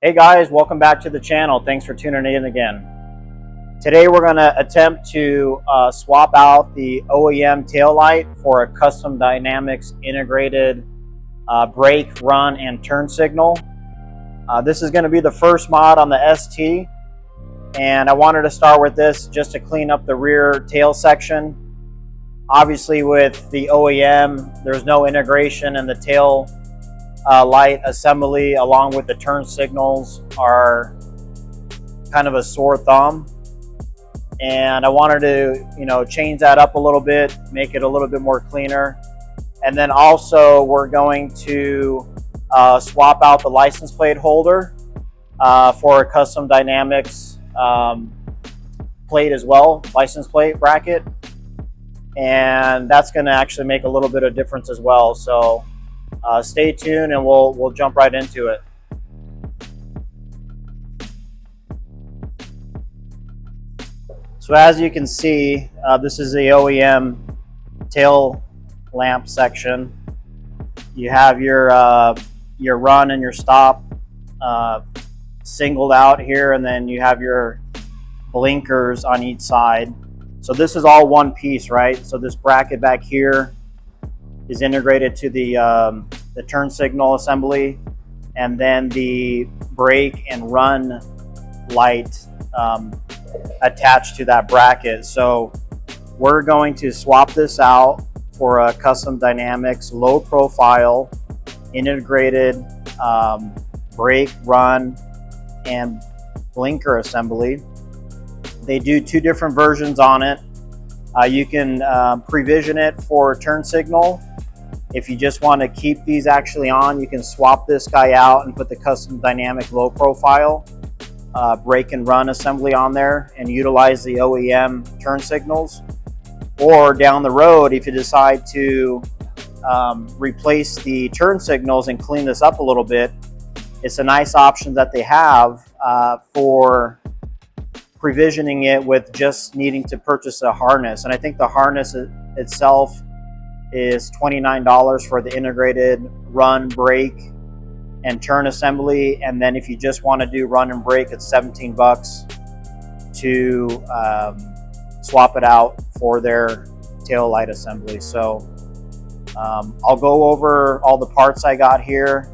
Hey guys, welcome back to the channel. Thanks for tuning in again. Today we're going to attempt to swap out the OEM tail light for a custom dynamics integrated brake, run, and turn signal. This is going to be the first mod on the ST, and I wanted to start with this just to clean up the rear tail section. Obviously with the OEM, there's no integration, and the tail light assembly along with the turn signals are kind of a sore thumb, and I wanted to change that up a little bit, make it a little bit more cleaner. And then also we're going to swap out the license plate holder for a custom dynamics plate as well, license plate bracket, and that's going to actually make a little bit of difference as well. So stay tuned and we'll jump right into it. So as you can see, this is the OEM tail lamp section. You have your run and your stop singled out here, and then you have your blinkers on each side. So this is all one piece, right? So this bracket back here is integrated to the turn signal assembly, and then the brake and run light attached to that bracket. So we're going to swap this out for a custom dynamics low profile integrated brake, run, and blinker assembly. They do two different versions on it. You can prevision it for turn signal. If you just want to keep these actually on, you can swap this guy out and put the custom dynamic low profile brake and run assembly on there and utilize the OEM turn signals. Or down the road, if you decide to replace the turn signals and clean this up a little bit, it's a nice option that they have for previsioning it with just needing to purchase a harness. And I think the harness itself is $29 for the integrated run, brake, and turn assembly. And then if you just want to do run and brake, it's 17 bucks to swap it out for their tail light assembly. So I'll go over all the parts I got here,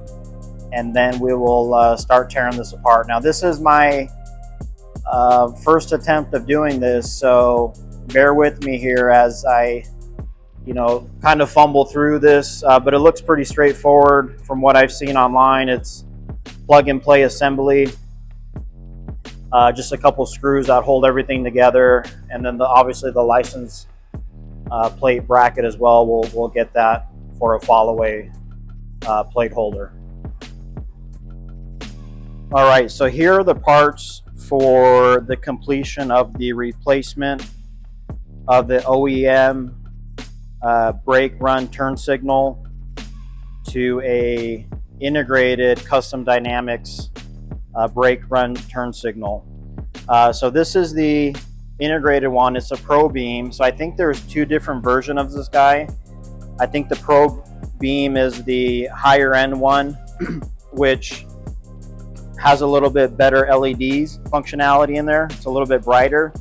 and then we will start tearing this apart. Now this is my first attempt of doing this, so bear with me here as I kind of fumble through this, but it looks pretty straightforward from what I've seen online. It's plug and play assembly, just a couple screws that hold everything together, and then obviously the license plate bracket as well. We'll get that for a follow-away plate holder. All right, so here are the parts for the completion of the replacement of the OEM brake, run, turn signal to a integrated custom dynamics brake, run, turn signal. So this is the integrated one. It's a ProBeam. So I think there's two different versions of this guy. I think the ProBeam is the higher end one, which has a little bit better LEDs functionality in there. It's a little bit brighter.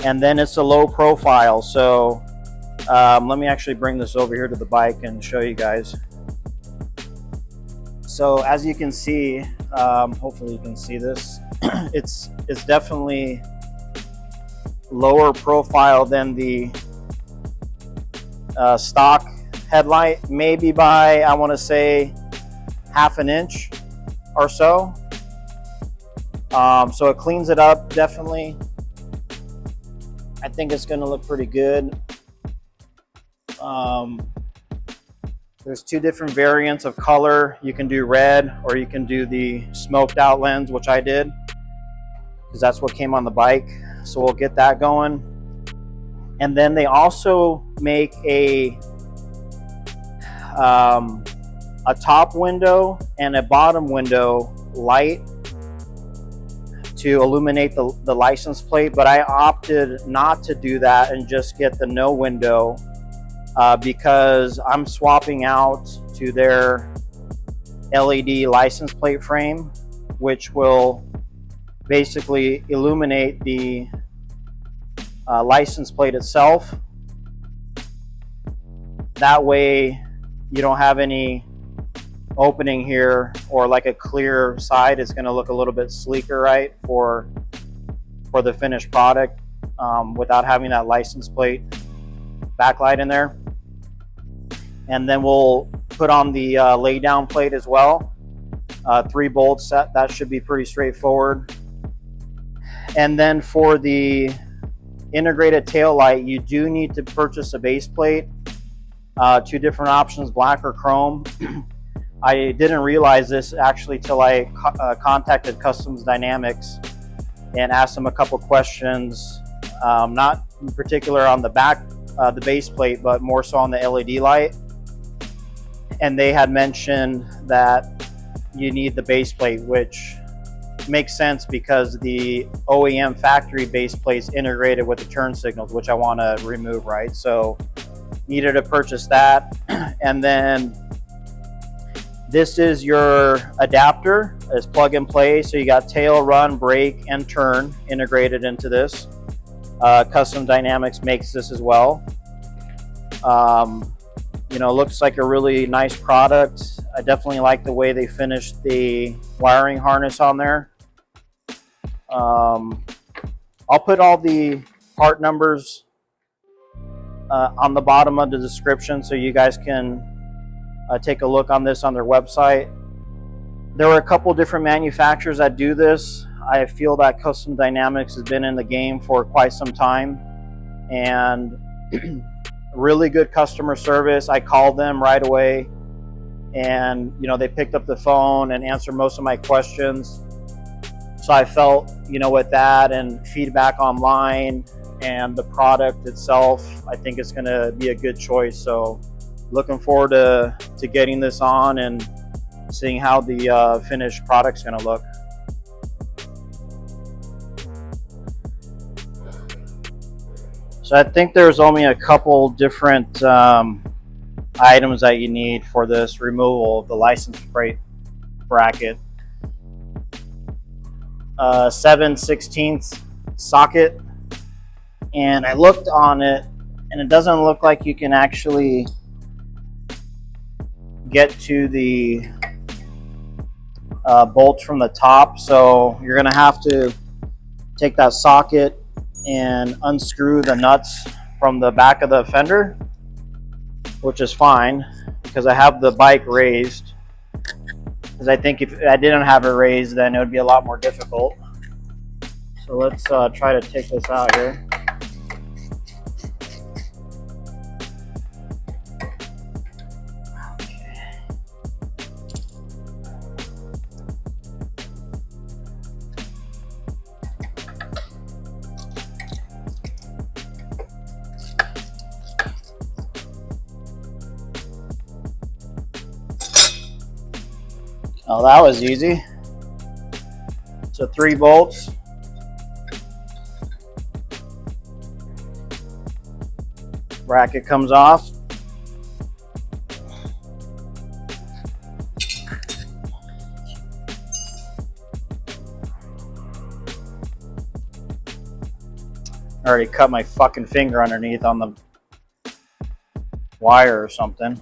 And then it's a low profile. So let me actually bring this over here to the bike and show you guys. So as you can see, hopefully you can see this, it's definitely lower profile than the stock headlight, maybe by, I want to say, half an inch or so. So it cleans it up definitely. I think it's going to look pretty good. There's two different variants of color. You can do red, or you can do the smoked out lens, which I did because that's what came on the bike. So we'll get that going. And then they also make a top window and a bottom window light to illuminate the license plate, but I opted not to do that and just get the no window because I'm swapping out to their LED license plate frame, which will basically illuminate the license plate itself. That way you don't have any opening here, or like a clear side. It's going to look a little bit sleeker, right, for the finished product, without having that license plate backlight in there. And then we'll put on the lay down plate as well. 3 bolts, that should be pretty straightforward. And then for the integrated tail light, you do need to purchase a base plate. 2 different options, black or chrome. I didn't realize this actually till I contacted Customs Dynamics and asked them a couple questions, not in particular on the back, the base plate, but more so on the LED light. And they had mentioned that you need the base plate, which makes sense because the OEM factory base plate's integrated with the turn signals, which I want to remove, right? So needed to purchase that. And then this is your adapter. It's plug and play, so you got tail, run, brake, and turn integrated into this. Custom Dynamics makes this as well. You know, looks like a really nice product. I definitely like the way they finished the wiring harness on there. I'll put all the part numbers on the bottom of the description so you guys can take a look on this on their website. There are a couple different manufacturers that do this. I feel that Custom Dynamics has been in the game for quite some time, and really good customer service. I called them right away, and you know, they picked up the phone and answered most of my questions. So I felt, you know, with that and feedback online and the product itself, I think it's going to be a good choice. So looking forward to getting this on and seeing how the finished product's going to look. So I think there's only a couple different items that you need for this removal of the license plate bracket. 7/16 socket, and I looked on it and it doesn't look like you can actually get to the bolts from the top, so you're gonna have to take that socket and unscrew the nuts from the back of the fender, which is fine because I have the bike raised. Because I think if I didn't have it raised, then it would be a lot more difficult. So let's try to take this out here. Oh, that was easy. So 3 bolts. Bracket comes off. I already cut my fucking finger underneath on the wire or something.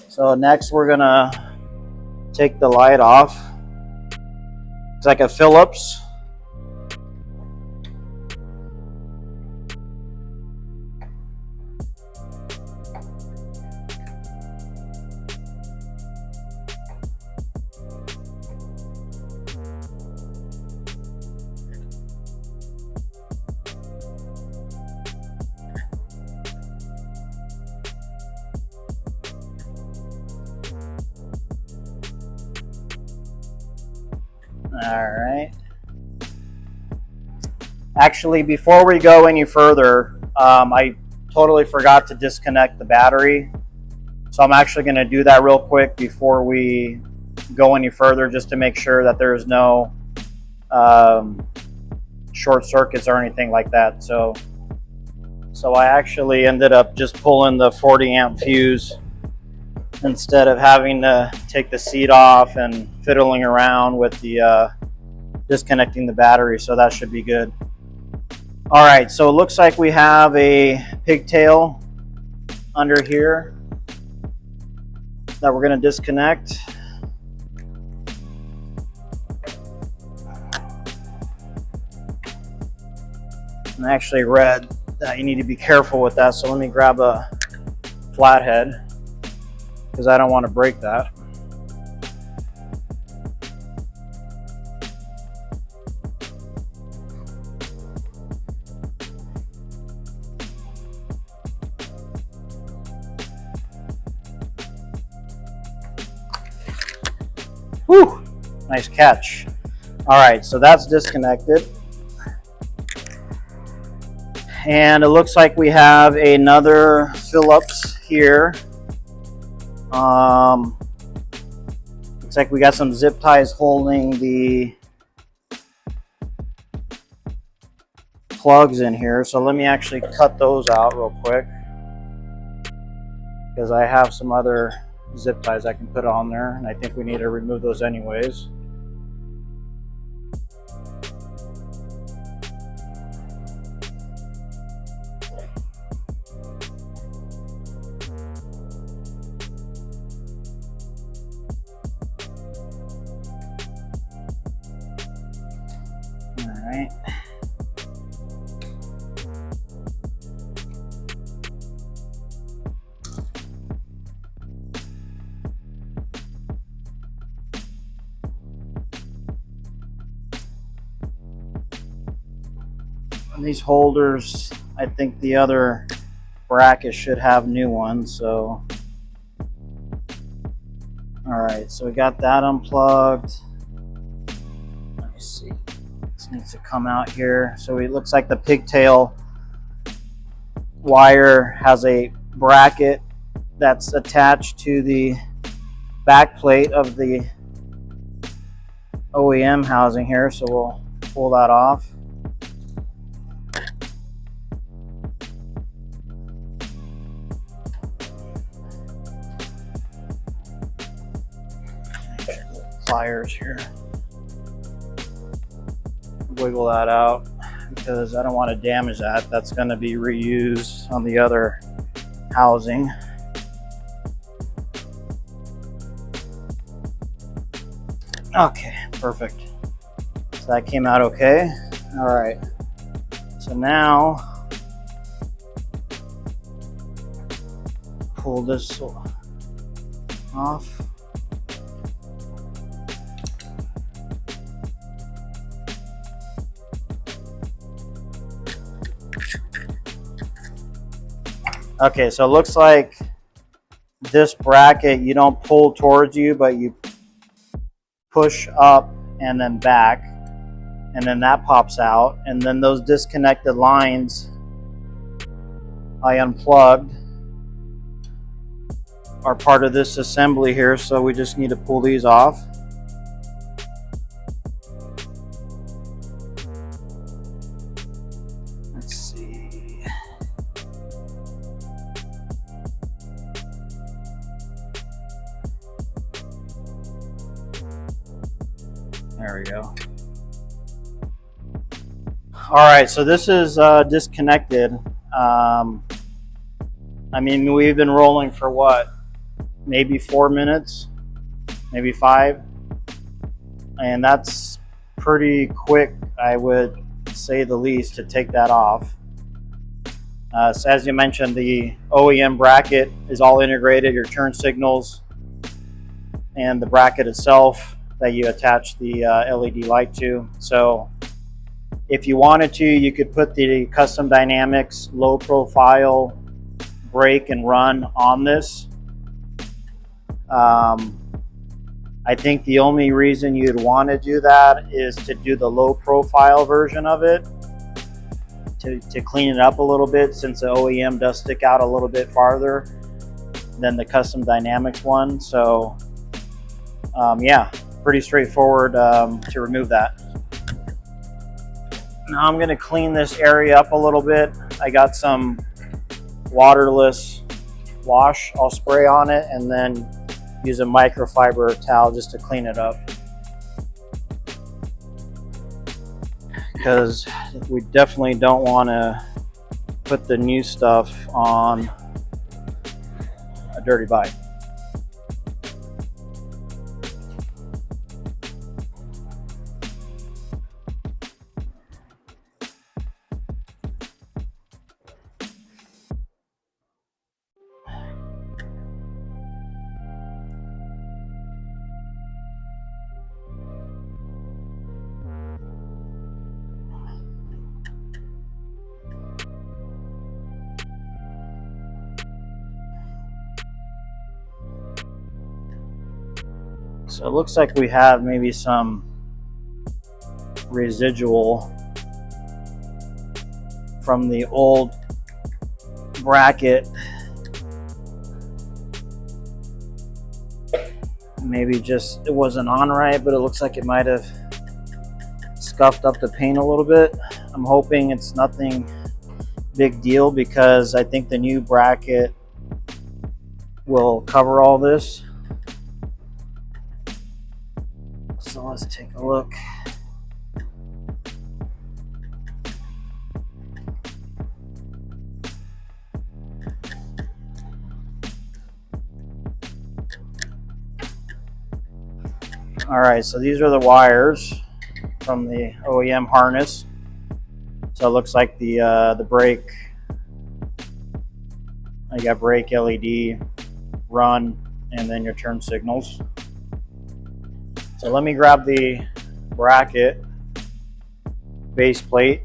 So next we're gonna take the light off. It's like a Phillips. All right. Actually, before we go any further, I totally forgot to disconnect the battery. So I'm actually going to do that real quick before we go any further, just to make sure that there's no short circuits or anything like that. So I actually ended up just pulling the 40 amp fuse instead of having to take the seat off and fiddling around with the disconnecting the battery. So that should be good. All right, so it looks like we have a pigtail under here that we're going to disconnect. And I actually read that you need to be careful with that, so let me grab a flathead because I don't want to break that. Whew, nice catch. All right, so that's disconnected. And it looks like we have another Phillips here. Looks like we got some zip ties holding the plugs in here. So let me actually cut those out real quick, because I have some other zip ties I can put on there, and I think we need to remove those anyways. All right. And these holders, I think the other bracket should have new ones, so. All right, so we got that unplugged. Let me see. This needs to come out here. So it looks like the pigtail wire has a bracket that's attached to the back plate of the OEM housing here, so we'll pull that off. Pliers here. Wiggle that out because I don't want to damage that. That's going to be reused on the other housing. Okay, perfect. So that came out okay. All right. So now pull this off. Okay, so it looks like this bracket, you don't pull towards you, but you push up and then back, and then that pops out. And then those disconnected lines I unplugged are part of this assembly here, so we just need to pull these off. Let's see. There we go. All right, so this is disconnected. I mean, we've been rolling for what? Maybe 4 minutes, maybe 5. And that's pretty quick, I would say the least, to take that off. So as you mentioned, the OEM bracket is all integrated, your turn signals, and the bracket itself that you attach the LED light to. So if you wanted to, you could put the Custom Dynamics low profile brake and run on this. I think the only reason you'd want to do that is to do the low profile version of it, to clean it up a little bit, since the OEM does stick out a little bit farther than the Custom Dynamics one. So yeah, pretty straightforward to remove that. Now I'm going to clean this area up a little bit. I got some waterless wash, I'll spray on it and then use a microfiber towel just to clean it up. Because we definitely don't want to put the new stuff on a dirty bike. So it looks like we have maybe some residual from the old bracket. Maybe just it wasn't on right, but it looks like it might have scuffed up the paint a little bit. I'm hoping it's nothing big deal because I think the new bracket will cover all this. So let's take a look. All right, so these are the wires from the OEM harness. So it looks like the brake. You got brake, LED, run, and then your turn signals. So let me grab the bracket base plate.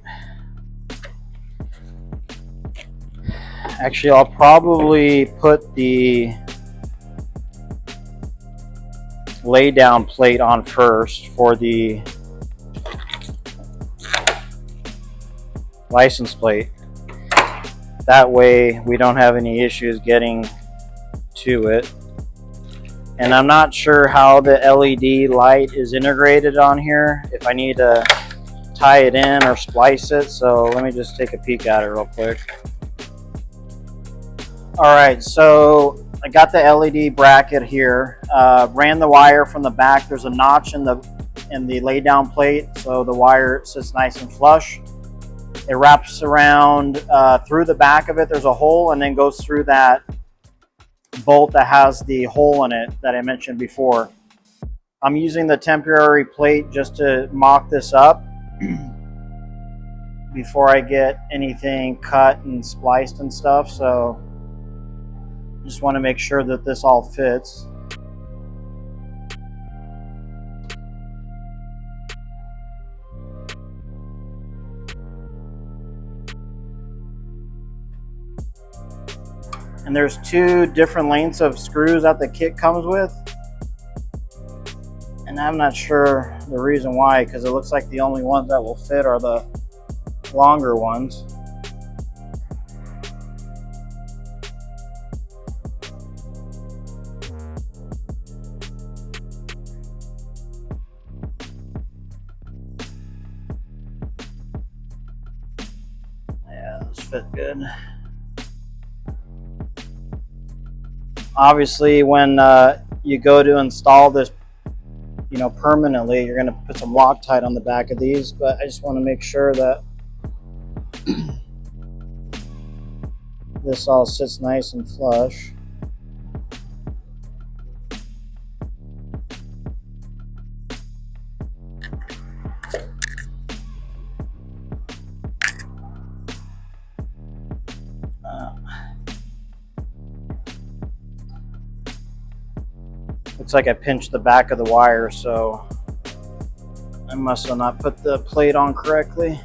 Actually, I'll probably put the lay down plate on first for the license plate. That way we don't have any issues getting to it. And I'm not sure how the LED light is integrated on here, if I need to tie it in or splice it. So let me just take a peek at it real quick. All right, so I got the LED bracket here. Ran the wire from the back. There's a notch in the lay down plate, so the wire sits nice and flush. It wraps around through the back of it. There's a hole and then goes through that bolt that has the hole in it that I mentioned before. I'm using the temporary plate just to mock this up before I get anything cut and spliced and stuff. So just want to make sure that this all fits. And there's two different lengths of screws that the kit comes with. And I'm not sure the reason why, because it looks like the only ones that will fit are the longer ones. Yeah, those fit good. Obviously, when you go to install this, permanently, you're going to put some Loctite on the back of these, but I just want to make sure that this all sits nice and flush. Looks like I pinched the back of the wire, so I must have not put the plate on correctly.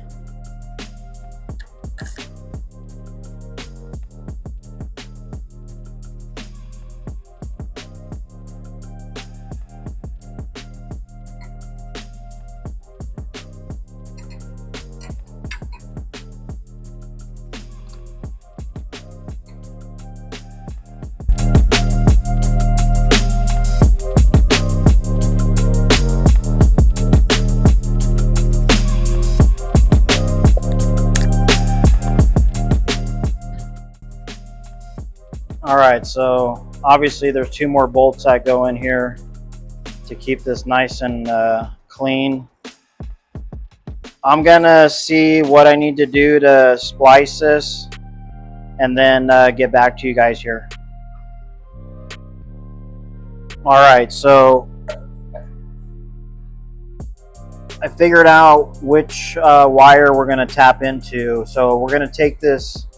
All right, so obviously there's 2 more bolts that go in here to keep this nice and clean. I'm gonna see what I need to do to splice this and then get back to you guys here. All right, so I figured out which wire we're gonna tap into. So we're gonna take this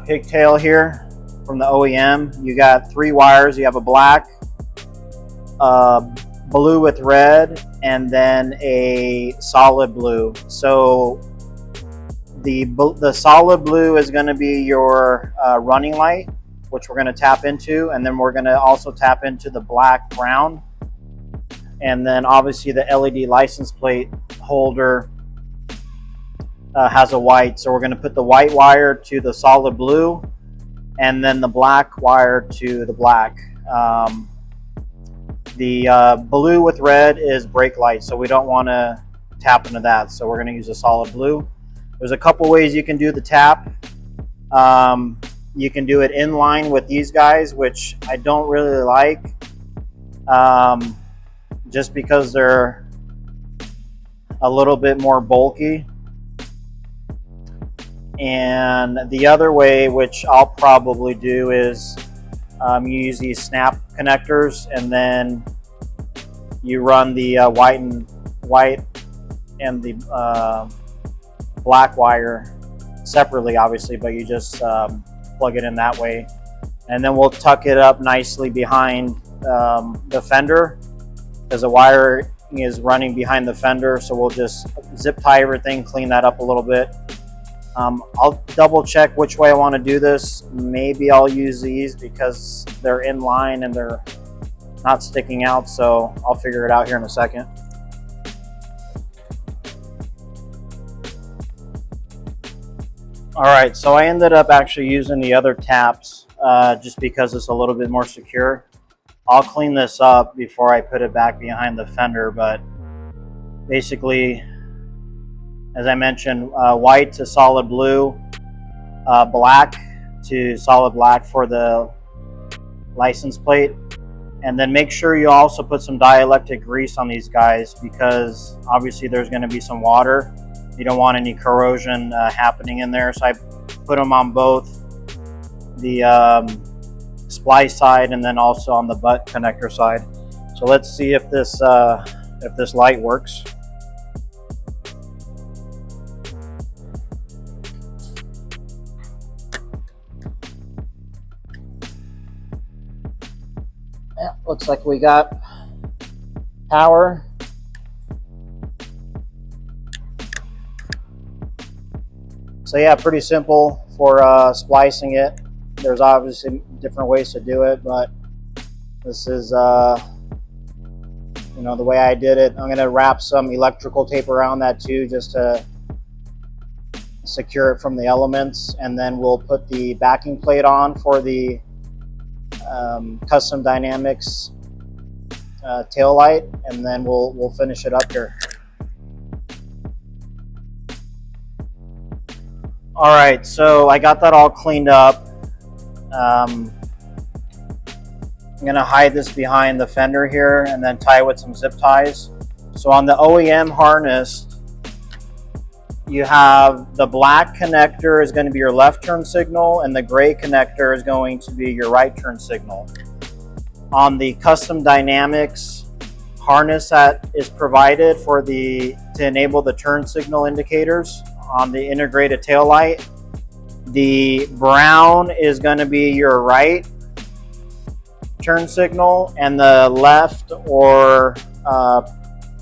pigtail here from the OEM. You got 3 wires. You have a black, blue with red, and then a solid blue. So the solid blue is going to be your running light, which we're going to tap into, and then we're going to also tap into the black ground, and then obviously the LED license plate holder has a white, so we're going to put the white wire to the solid blue and then the black wire to the black. The blue with red is brake light, so we don't want to tap into that, so we're going to use a solid blue. There's a couple ways you can do the tap. You can do it in line with these guys, which I don't really like, just because they're a little bit more bulky. And the other way, which I'll probably do, is you use these snap connectors, and then you run the white and the black wire separately, obviously, but you just plug it in that way, and then we'll tuck it up nicely behind the fender, because the wire is running behind the fender. So we'll just zip tie everything, clean that up a little bit. I'll double check which way I want to do this. Maybe I'll use these because they're in line and they're not sticking out, so I'll figure it out here in a second. All right, so I ended up actually using the other taps just because it's a little bit more secure. I'll clean this up before I put it back behind the fender, but basically, as I mentioned, white to solid blue, black to solid black for the license plate. And then make sure you also put some dielectric grease on these guys, because obviously there's going to be some water. You don't want any corrosion happening in there. So I put them on both the splice side and then also on the butt connector side. So let's see if this light works. Yeah, looks like we got power. So yeah, pretty simple for splicing it. There's obviously different ways to do it, but this is the way I did it. I'm gonna wrap some electrical tape around that too, just to secure it from the elements, and then we'll put the backing plate on for the Custom Dynamics tail light, and then we'll finish it up here. All right, so I got that all cleaned up. I'm gonna hide this behind the fender here and then tie it with some zip ties. So on the OEM harness, you have the black connector is going to be your left turn signal, and the gray connector is going to be your right turn signal. On the Custom Dynamics harness that is provided to enable the turn signal indicators on the integrated tail light, the brown is going to be your right turn signal, and the left or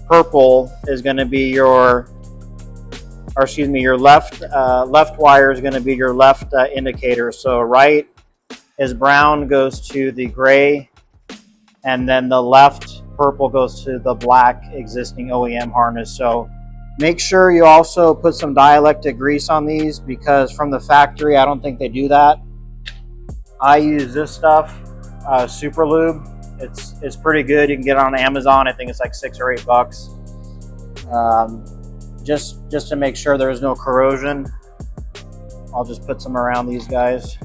purple is going to be your left wire is going to be your left indicator. So right is brown, goes to the gray, and then the left purple goes to the black existing OEM harness. So make sure you also put some dielectric grease on these, because from the factory I don't think they do that. I use this stuff, Super Lube. It's pretty good. You can get it on Amazon. I think it's like $6 or $8. Just to make sure there's no corrosion, I'll just put some around these guys.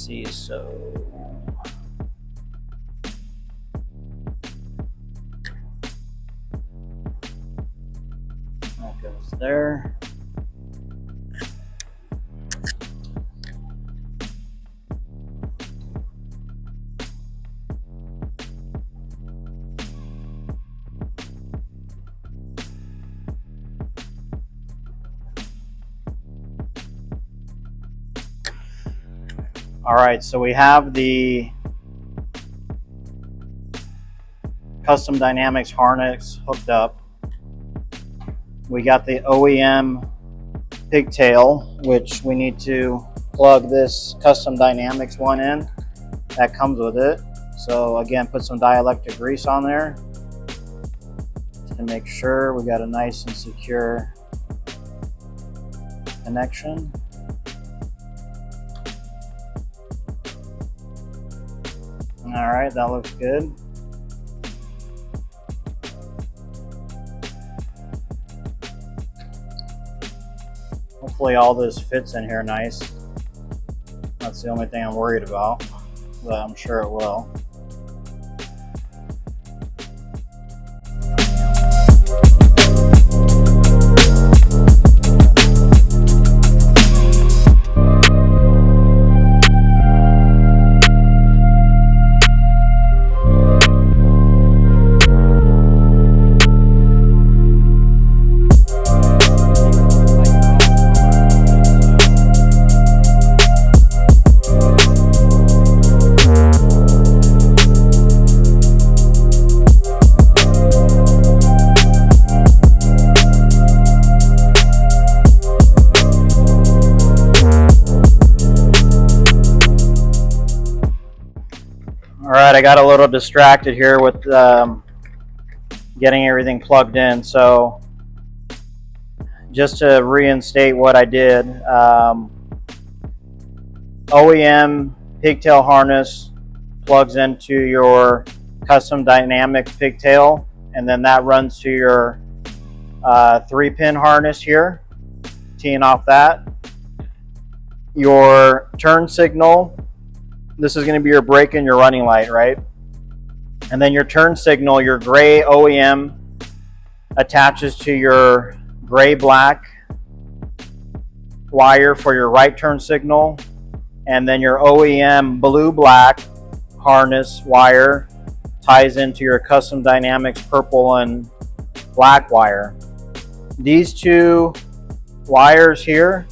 see, so that goes there. All right, so we have the Custom Dynamics harness hooked up. We got the OEM pigtail, which we need to plug this Custom Dynamics one in that comes with it. So again, put some dielectric grease on there to make sure we got a nice and secure connection. All right, that looks good. Hopefully all this fits in here nice. That's the only thing I'm worried about, but I'm sure it will. Alright, I got a little distracted here with getting everything plugged in, so just to reinstate what I did, OEM pigtail harness plugs into your Custom Dynamic pigtail, and then that runs to your 3-pin harness here, teeing off that. Your turn signal, this is going to be your brake and your running light, right? And then your turn signal, your gray OEM attaches to your gray-black wire for your right turn signal, and then your OEM blue-black harness wire ties into your Custom Dynamics purple and black wire. These two wires here,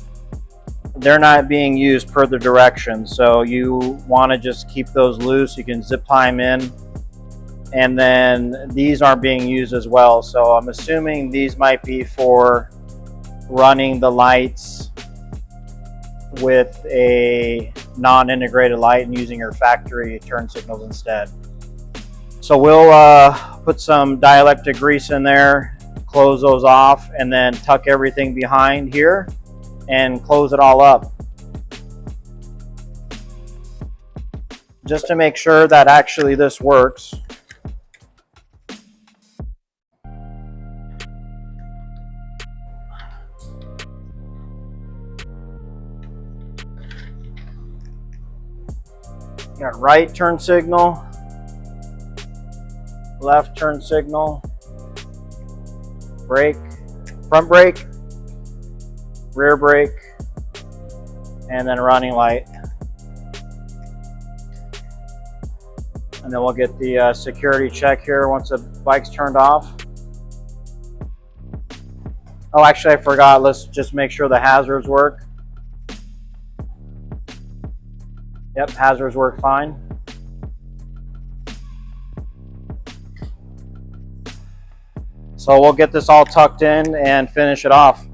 they're not being used per the directions, so you want to just keep those loose. You can zip tie them in, and then these aren't being used as well, so I'm assuming these might be for running the lights with a non-integrated light and using your factory turn signals instead. So we'll put some dielectric grease in there, close those off, and then tuck everything behind here and close it all up, just to make sure that actually this works. Got right turn signal, left turn signal, brake, front brake, rear brake, and then running light. And then we'll get the security check here once the bike's turned off. Oh, actually I forgot, let's just make sure the hazards work. Yep, hazards work fine. So we'll get this all tucked in and finish it off.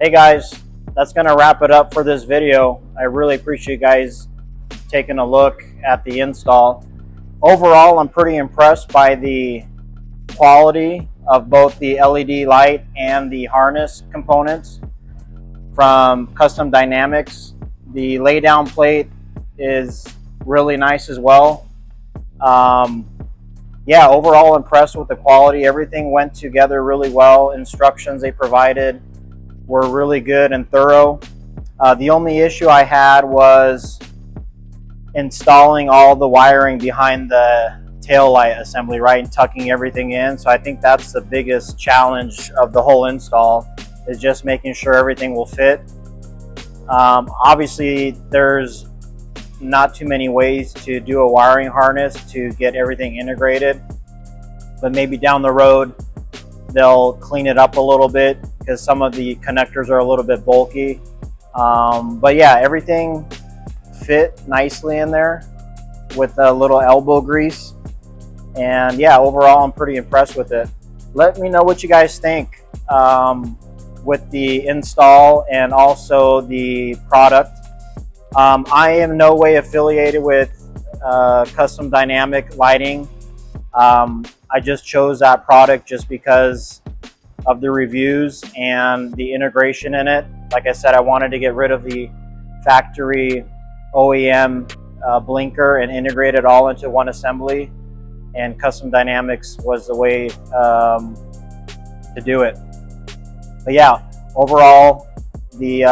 hey guys, that's going to wrap it up for this video. I really appreciate you guys taking a look at the install. Overall, I'm pretty impressed by the quality of both the LED light and the harness components from Custom Dynamics. The laydown plate is really nice as well. Yeah, overall impressed with the quality. Everything went together really well. Instructions they provided were really good and thorough. The only issue I had was installing all the wiring behind the tail light assembly, right, and tucking everything in. So I think that's the biggest challenge of the whole install, is just making sure everything will fit. Obviously, there's not too many ways to do a wiring harness to get everything integrated, but maybe down the road they'll clean it up a little bit because some of the connectors are a little bit bulky. But yeah, everything fit nicely in there with a little elbow grease, and yeah, overall I'm pretty impressed with it. Let me know what you guys think with the install and also the product. I am no way affiliated with Custom Dynamic Lighting. I just chose that product just because of the reviews and the integration in it. Like I said, I wanted to get rid of the factory OEM blinker and integrate it all into one assembly, and Custom Dynamics was the way to do it. But yeah, overall the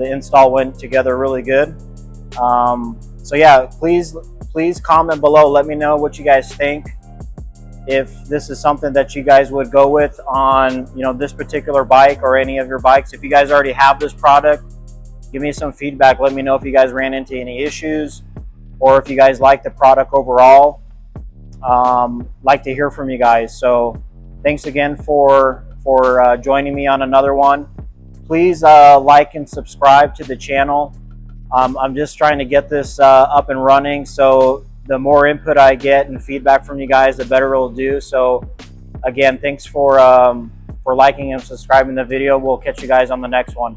install went together really good. So yeah, please comment below. Let me know what you guys think. If this is something that you guys would go with on, you know, this particular bike or any of your bikes. If you guys already have this product, give me some feedback. Let me know if you guys ran into any issues or if you guys like the product overall. Like to hear from you guys. So thanks again for joining me on another one. Please like and subscribe to the channel. I'm just trying to get this up and running, so the more input I get and feedback from you guys, the better it'll do. So again, thanks for liking and subscribing the video. We'll catch you guys on the next one.